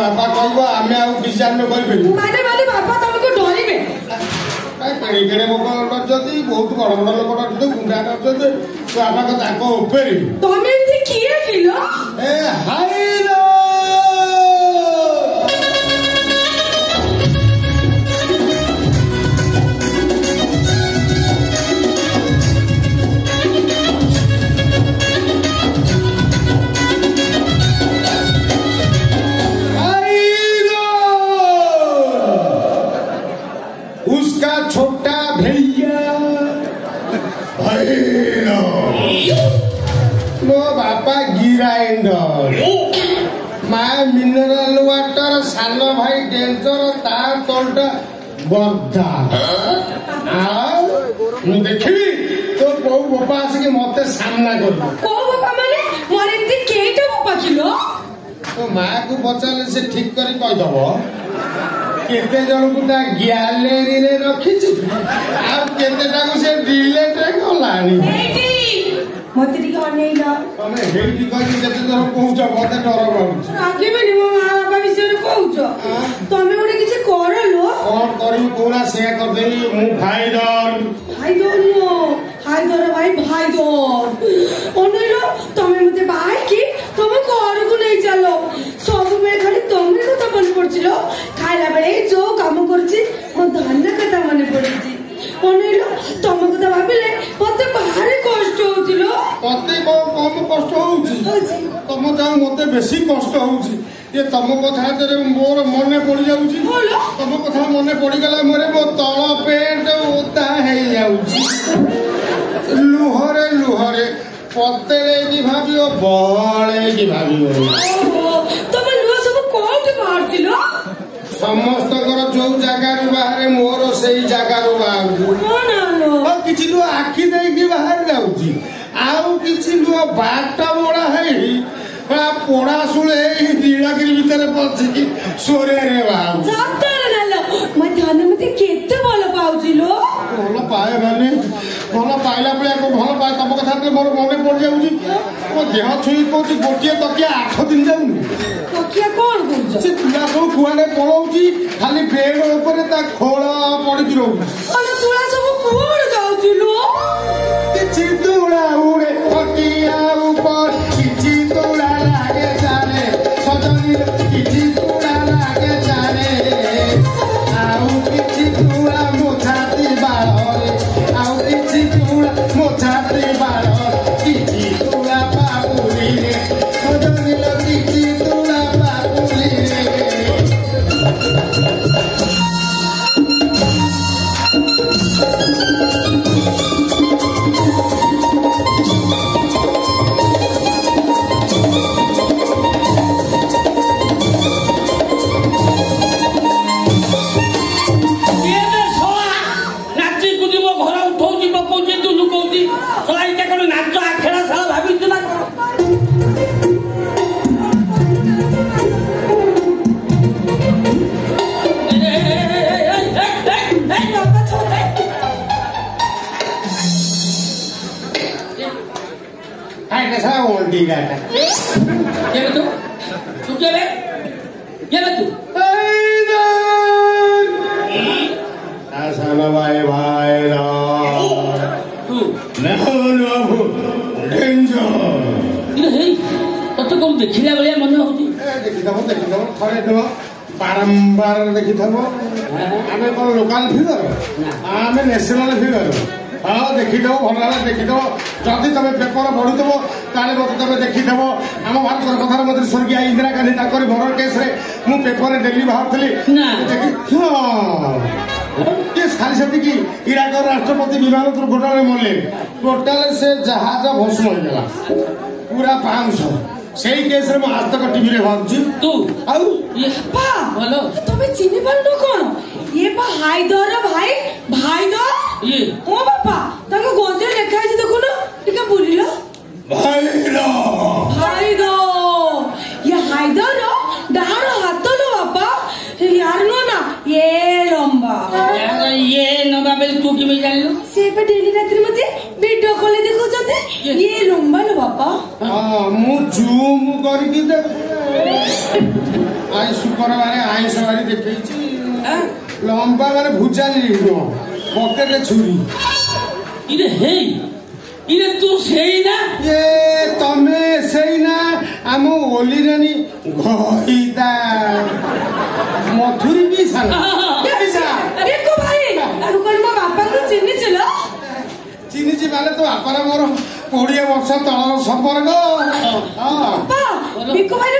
बापा कहब आम विचार माने माने बापा तुमको डरबे केड़े केड़े लोक डरती बहुत बड़ बड़ लोक डरते गुंडा डरते बापा तुम एमती किए किलो ए हाय छोटा भैया मो बापा गिराइंडर माँ मिनरल वाटर सान भाई डेंजर ता तलटा बर्दा देखी तो बो बापा आसिक मत सामना कर बापा माने मोर एमती केटा बापा किलो तो माँ को पचारे से ठीक करी कहीदब केते जन को गैलेरी रे रखी केतेटा को से डिलेट रे गलानी मते टिके अनेइला तमे हेल्प करी जते जन कहउछ मते डर मानुछ आगे बेनी मो मां बाबा विषय रे कहउछ तमे ओडे किछ करलो कोन करी कोना से कर देली मु भाईदर नो हाइदर भाई भाईदर अनेइला तमे मते बाय की तमे घर को नहीं चलो सब बेले खाली तमे कथा मन पड़छिलो खाइला बेले जो काम करछि मो धन्य कथा मन पड़छि अनेइला तमे कथा भाबिले मते भारी कष्ट होउछिलो मते कम कष्ट होउछि तम जाऊ मते बेसी कष्ट होउछि ये तम कथा रे मोर मने पड़ी जाउछि तम कथा मने पड़ी गला मोरे मो तळ पेट ओता हे जाउछि लुहरे पतेरे की भाबियो बळे की भाबियो तमे लुह सब कोठ बाहरथिलो समस्त कर जो जगह रू बाहर मोर सेही जगह रू बाहर कोन किछि लुह आखि दे की बाहर जाउछि आउ किछि लुह बाटा मोड़ा है पोड़ा सुले दीड़ागिरी भीतर पछी की सोरे रे बाबू जातर नालो मैं ध्यान मते केते भलो पाउजिलो भलो पाए माने भलो पाइला पया को भलो पाए तब कथा के मोर मने पड़ जाउजी ओ देह छुई कोची गोटिए तकिया 8 दिन जाउनी तकिया कोन कोछ से तुला सब कुआडे पळौजी खाली बेड ऊपर ता खोळा पड़ी की रहू अरे तुला सब कोन जाउजिलो किछि तुला उड़े तकिया ऊपर किछि तुला लागे जाने सजनी किछि तुला लागे जाने आउ किछि तुला मोछाती बाळरे आउ किछि तुला मोछाती बाळर किछि तुला बाबुली रे सजनी किछि तुला बाबुली रे बारंबार देखी थबो आमे को लोकल फिगर आमे नेशनल फिगर हाँ देखी दो भला देखी दो जदि तमे पेपर पढु दबो ताले मते तमे देखी दबो हम भारत प्रधानमंत्री स्वर्गीय इंदिरा गांधी ताकरी मर्डर केस रे मु पेपर रे डेली बाहरथली देखी ये खाली सती की इराक राष्ट्रपति विमान दुर्घटना में मरले टोटल से जहाज भस्म हो गला पूरा 500 सेही केस रे आज तक टीवी रे भाबची तू आउ ये पा बोलो तमे चिनि पारनो कोन ये पा हाइदर भाई भाईदर ये ओ बापा तंग गोंजे लेखा है देखो ना टिका बोलिलो भाईदर ये हाइदर डाण हाथ लो बापा यार नो ना ये लंबा यार ये नबा बेल तू की में जान लो से पे डेली रात्रि मते वीडियो कॉल देखो जते ये लंबा लो बापा हां मु जूम करके देख ଆଜି ଶୁକ୍ରବାର ଆଇଁଷ ବାରି ଦେଖେଇଛି ଲମ୍ବା ମାନେ ଭୁଜାଲି ନୁହଁ ପକେଟରେ ଛୁରୀ ଇରେ ହେଇ ଇରେ ତୁ ସେଇ ନା ଏ ତମେ ସେଇ ନା ଆମ ଓଲିରାଣୀ ଘଇତା ମଥୁରୀ ବି ସାନ ଚିହ୍ନିଛି ମାନେ ତୋ ବାପାର ମୋର 20 ବର୍ଷ ତଳର ସମ୍ପର୍କ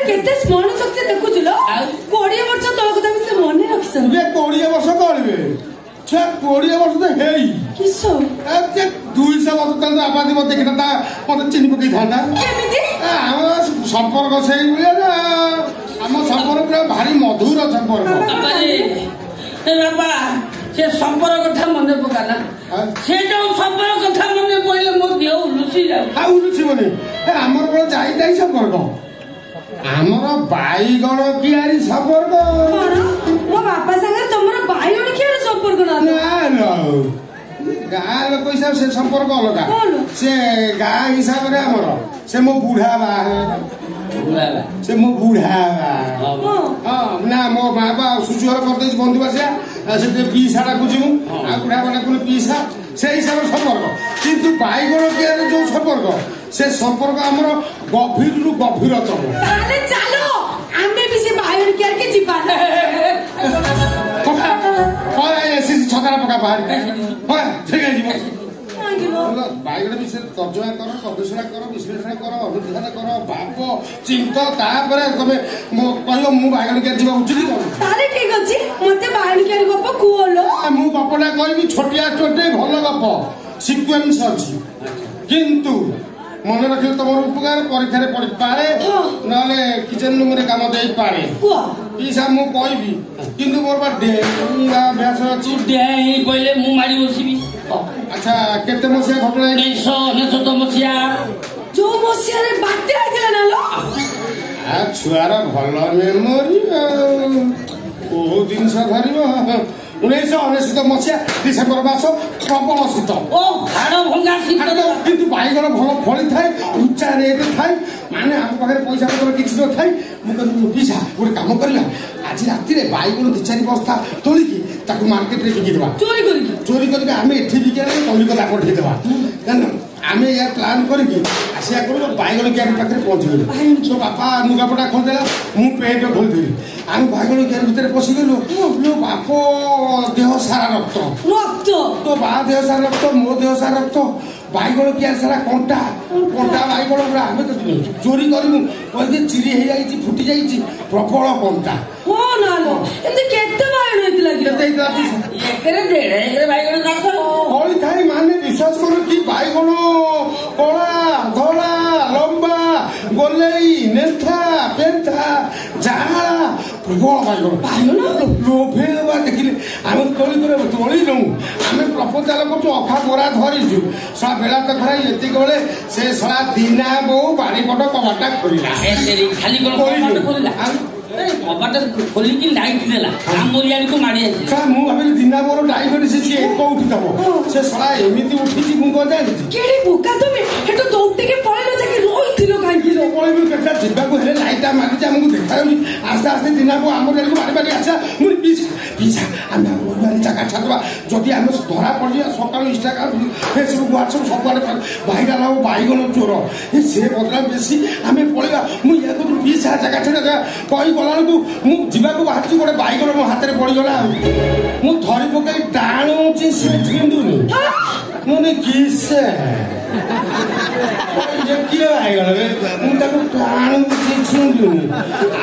କେତେ ସ୍ମରଣ ଶକ୍ତି ଦେଖୁଥିଲ 20 ବର୍ଷ ତଳ କଥା ସେ ମନେ ରଖିଛନ୍ତି 20 ବର୍ଷ କରିବେ ଛୁଆ 20 ବର୍ଷ ତ ହେଇ କିସ 200 ବର୍ଷ ତଳେ ବାପା ମତେ ଦେଖିଥାନ୍ତା ମତେ ଚିନି ପକେଇଥାନ୍ତା ଆମର ସମ୍ପର୍କ ସେଇଭଳିଆ ନା ଆମ ସମ୍ପର୍କ ପୁରା ଭାରି ମଧୁର ସମ୍ପର୍କ ବାପା ସେ ସମ୍ପର୍କ କଥା ମନେ ପକାନା ସେ ଯୋଉ ସମ୍ପର୍କ କଥା ମନେ ପଡିଲେ ମୋ ଦେହ ଉଲୁଛି ଯାଉ ଆଉ ଉଲୁଛିବନି ଆମର କଣ ଯାଇ ସମ୍ପର୍କ ଆମର ବାଇଗଣ କିଆରି ସମ୍ପର୍କ ମୋ ବାପା ସାଙ୍ଗରେ ତମର ବାଇଗଣ କିଆରି ସମ୍ପର୍କ ନା ଗାଁ ଲୋକ ହିସାବରେ ସେ ସମ୍ପର୍କ ଅଲଗା ସେ ଗାଁ ହିସାବରେ ଆମର ସେ ମୋ ବୁଢା ସେ ମୋ ବୁଢା ନା ମୋ ବାବା ସୁଝର କରିଦେଇଛି ବନ୍ଧୁ ଆସିଆ ସେଠି ପିଇସା ଡାକୁଛି ମୁଁ ଆଉ ବୁଢା ଡାକୁନି ପିଇସା ସେ ହିସାବରେ ସମ୍ପର୍କ କିନ୍ତୁ ବାଇଗଣ କିଆରି ଯୋଉ ସମ୍ପର୍କ ସେ ସମ୍ପର୍କ ଆମର ଗଭୀରରୁ ଗଭୀରତମ ଚାଲ ଆମେ ବି ସେ ବାଇଗଣ କିଆରି ଯିବା ଛତାରା ପକା ବାହାରି ଯିବ ବାଇଗଣ ବିଷୟରେ ତର୍ଜମା କର ଗବେଷଣା କର ବିଶ୍ଳେଷଣ କର ଅନୁଧ୍ୟାନ କର ଭାବ ଚିନ୍ତ ତାପରେ ତମେ କହିବ ମୁଁ ବାଇଗଣ କିଆରି ଯିବା ଉଚିତ ତାହେଲେ ଠିକ ଅଛି ମତେ ବାଇଗଣ କିଆରି ଗପ କୁହଲୋ ମୁଁ ଗପଟା କହିବି ଛୋଟିଆ ଛୋଟେ ଭଲ ଗପ ସିକ୍ୱେନ୍ସ ଅଛି କିନ୍ତୁ ମନେ ରଖିଲେ ତମର ଉପକାର ପରୀକ୍ଷାରେ ପଡିପାରେ ନହେଲେ କିଚେନ ରୁମରେ କାମ ଦେଇପାରେ ପିସା ମୁଁ କହିବି କିନ୍ତୁ ମୋର ଅଭ୍ୟାସ ଅଛି କହିଲେ ମୁଁ ମାରି ବସିବି ଆଚ୍ଛା କେତେ ମସିହା ଘଟଣା 1999 ମସିହା ଯୋଉ ମସିହାରେ ବାତ୍ୟା ହେଇଥିଲା ନା ଛୁଆର ଭଲ ମେମୋରି କୋଉ ଜିନିଷ ଧରିବ 1999 ମସିହା ଡିସେମ୍ବର ମାସ ପ୍ରବଳ ଶୀତ କିନ୍ତୁ ବାଇଗଣ ଭଲ ଫଳିଥାଏ ଉଚ୍ଚା ରେଟ୍ ଥାଏ ମାନେ ଆମ ପାଖରେ ପଇସା ପତ୍ର କିଛି ନଥାଏ ମୁଁ କହିଲି ପିସା ଗୋଟେ କାମ କରିବା ଆଜି ରାତିରେ ବାଇଗଣ 2-4 ବସ୍ତା ତୋଳିକି ତାକୁ ମାର୍କେଟରେ ବିକିଦେବା ଚୋରି କରିକି ଆମେ ଏଠି ବିକିବା କଲିକତା ପଠେଇଦେବା ଆମେ ଏହା ପ୍ଲାନ୍ କରିକି ଆସିବା କରୁ ବାଇଗଣ କିଆରି ପାଖରେ ପହଞ୍ଚିଗଲୁ ତୋ ବାପା ଲୁଗାପଟା ଖୋଲିଦେଲା ମୁଁ ପେଣ୍ଟ ଖୋଲିଦେଲି ଆମେ ବାଇଗଣ କିଆରି ଭିତରେ ପଶିଗଲୁ ମୋ ବାପ ଦେହ ସାରା ରକ୍ତ ତୋ ବା ଦେହ ସାରା ରକ୍ତ ମୋ ଦେହ ସାରା ରକ୍ତ ବାଇଗଣ କିଆରି ସାରା କଣ୍ଟା ବାଇଗଣ ପୁରା ଆମେ ତ ଚୋରି କରିବୁ କହିକି ଚିରି ହେଇଯାଇଛି ଫୁଟି ଯାଇଛି ପ୍ରବଳ କଣ୍ଟା ଫଳିଥାଏ ମାନେ ବିଶ୍ୱାସ କରୁ କି ବାଇଗଣ କଳା ଧଳା ଲମ୍ବା ଗୋଲେଇ ନେନ୍ଥା ପେନ୍ଥା ଜାଳା ପ୍ରବଳ ବାଇଗଣ ଲୋଭେଇବା ଦେଖିଲେ ଆମେ ତୋଳି ନଉ ଆମେ ପ୍ରପୋଜାଲ କରୁଛୁ ଅଖା ବୋରା ଧରିଛୁ ସା ବେଳା ତ ଖରା ଏତିକି ବେଳେ ସେ ସଳା ଦିନା ବୋଉ ବାଡ଼ିପଟ କବାଟା ଖୋଲିଲା ଖାଲି କବାଟ ଖୋଲିକି ଲାଇଟ୍ ଦେଲା ଆମରିଆକୁ ମାଡ଼ି ଆସିଲା ମୁଁ ଭାବିଲି ଦିନା ମୋର ଡାଇବେଟିସ୍ ସିଏ କୋଉଠି ଦବ ସେ ସଳା ଏମିତି ଉଠିଛି ମୁଁ କଣ ଜାଣିଛି କେଡେ ବୋକା ତମେ ହେଠୁ ଦୌଡ଼ିକି ପଳେଇଲ ଯାଇକି ରହିଥିଲ କାହିଁକି ପଳେଇବି କେତେ ଯିବାକୁ ହେଲେ ଲାଇଟ୍ଟା ମାରିଛି ଆମକୁ ଦେଖାଯାଉଛି ଆସ୍ତେ ଆସ୍ତେ ଦିନାକୁ ଆମରିଆକୁ ମାରି ଆସିଲା ମୁଁ ପିସା ଆମେ ଜାଗା ଛାଡ଼ିଦେବା ଯଦି ଆମେ ଧରା ପଡ଼ିଯିବା ସକାଳୁ ଇନଷ୍ଟାଗ୍ରାମ ଫେସବୁକ୍ ହ୍ୱାଟ୍ସଆପ୍ ସବୁଆଡ଼େ ଭାଇରାଲ ହବ ବାଇଗଣ ଚୋର ସେ ବଦଲା ବେଶୀ ଆମେ ପଳେଇବା ମୁଁ ୟାକୁ ପିସା ଜାଗା ଛାଡ଼ିବା କହିଗଲା ବେଳକୁ ମୁଁ ଯିବାକୁ ବାହାରିଛି ଗୋଟେ ବାଇଗଣ ମୋ ହାତରେ ପଡ଼ିଗଲା ଆଉ ମୁଁ ଧରି ପକେଇ ଟାଣୁଛି ସେ ଛିଣ୍ଡୁନି ମାନେ କିସେ କିଏ ବାଇଗଣ ମୁଁ ତାକୁ ଟାଣୁଛି ଛିଣ୍ଡୁନି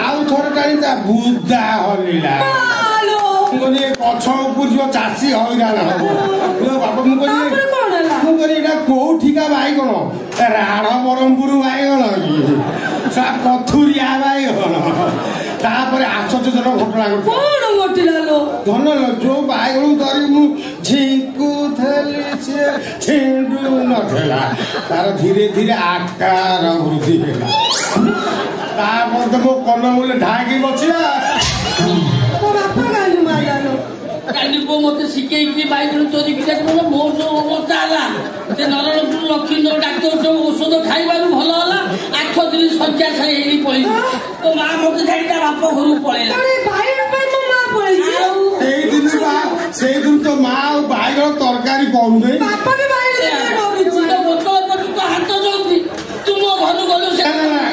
ଆଉ ଥରେ ଟାଣି ତା ବୁଦା ହଲିଲା ଗଛ ଉପରୁ ଯିବ ଚାଷୀ ହଇରାଣ ହବ ବାପା ମୁଁ କହିଲି ଏଇଟା କୋଉଠିକା ବାଇଗଣ ରାଢ ବରହମପୁର ବାଇଗଣ କି କଥୁରିଆ ବାଇଗଣ ତାପରେ ଆଶ୍ଚର୍ଯ୍ୟଜନକ ଘଟଣା ଘଟିଲା ଧନ ଯୋଉ ବାଇଗଣ ଧରି ମୁଁ ଝିଙ୍କୁଥିଲି ସେ ଛିଣ୍ଡୁ ନଥିଲା ତାର ଧୀରେ ଧୀରେ ଆକାର ବୃଦ୍ଧି ହେଲା ତାପରେ ମୋ କନମୂଳେ ଢାକି ବସିଲା କାଲି ମତେ ଶିଖେଇକି ବାଇଗଣ ଚୋରିକି ଦେଖୁନ ମୋ ଯୋଉ ଅବସ୍ଥା ହେଲା ସେ ନରଣପୁର ଲକ୍ଷ୍ମୀଧର ଡାକ୍ତର ଯୋଉ ଔଷଧ ଖାଇବାରୁ ଭଲ ହେଲା 8 ଦିନ ଶଯ୍ୟା ଛାଇ ହେଇକି ପଳେଇଲି ତ ମା ମତେ ଛାଡି ତା ବାପ ଘରକୁ ପଳେଇଲା ସେଇଦିନ ତ ମା ଆଉ ବାଇଗଣ ତରକାରୀ କରୁନି ହାତ ଯାଉଛି ତୁମ ଘରୁ ଗଲୁ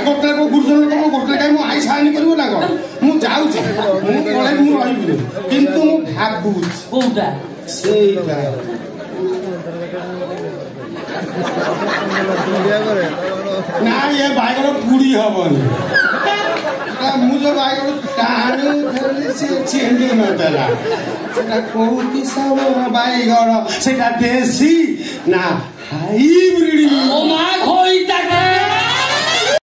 ଗୋଟେ ଗୁରୁଜନ ଲୋକ ଗୋଟେ କାହିଁ ମୁଁ ଆଇ ସାହାଯ୍ୟ କରିବୁ ନା କଣ ମୁଁ ଯାଉଛି ମୁଁ ପଳେଇବି ମୁଁ ରହିବିନି କିନ୍ତୁ ମୁଁ ଭାବୁଛି କୋଉଟା ସେଇଟା ନା ଏ ବାଇଗଣ ପୁଡ଼ି ହବନି ମୁଁ ଯୋଉ ବାଇଗଣ ଟାଣି ସେ ଚେଣ୍ଡି ନଦେଲା ସେଟା କୋଉ କିସମର ବାଇଗଣ ସେଟା ଦେଶୀ ନା ହାଇବ୍ରିଡ ଓ ମା ଖୋଇ ତାକେ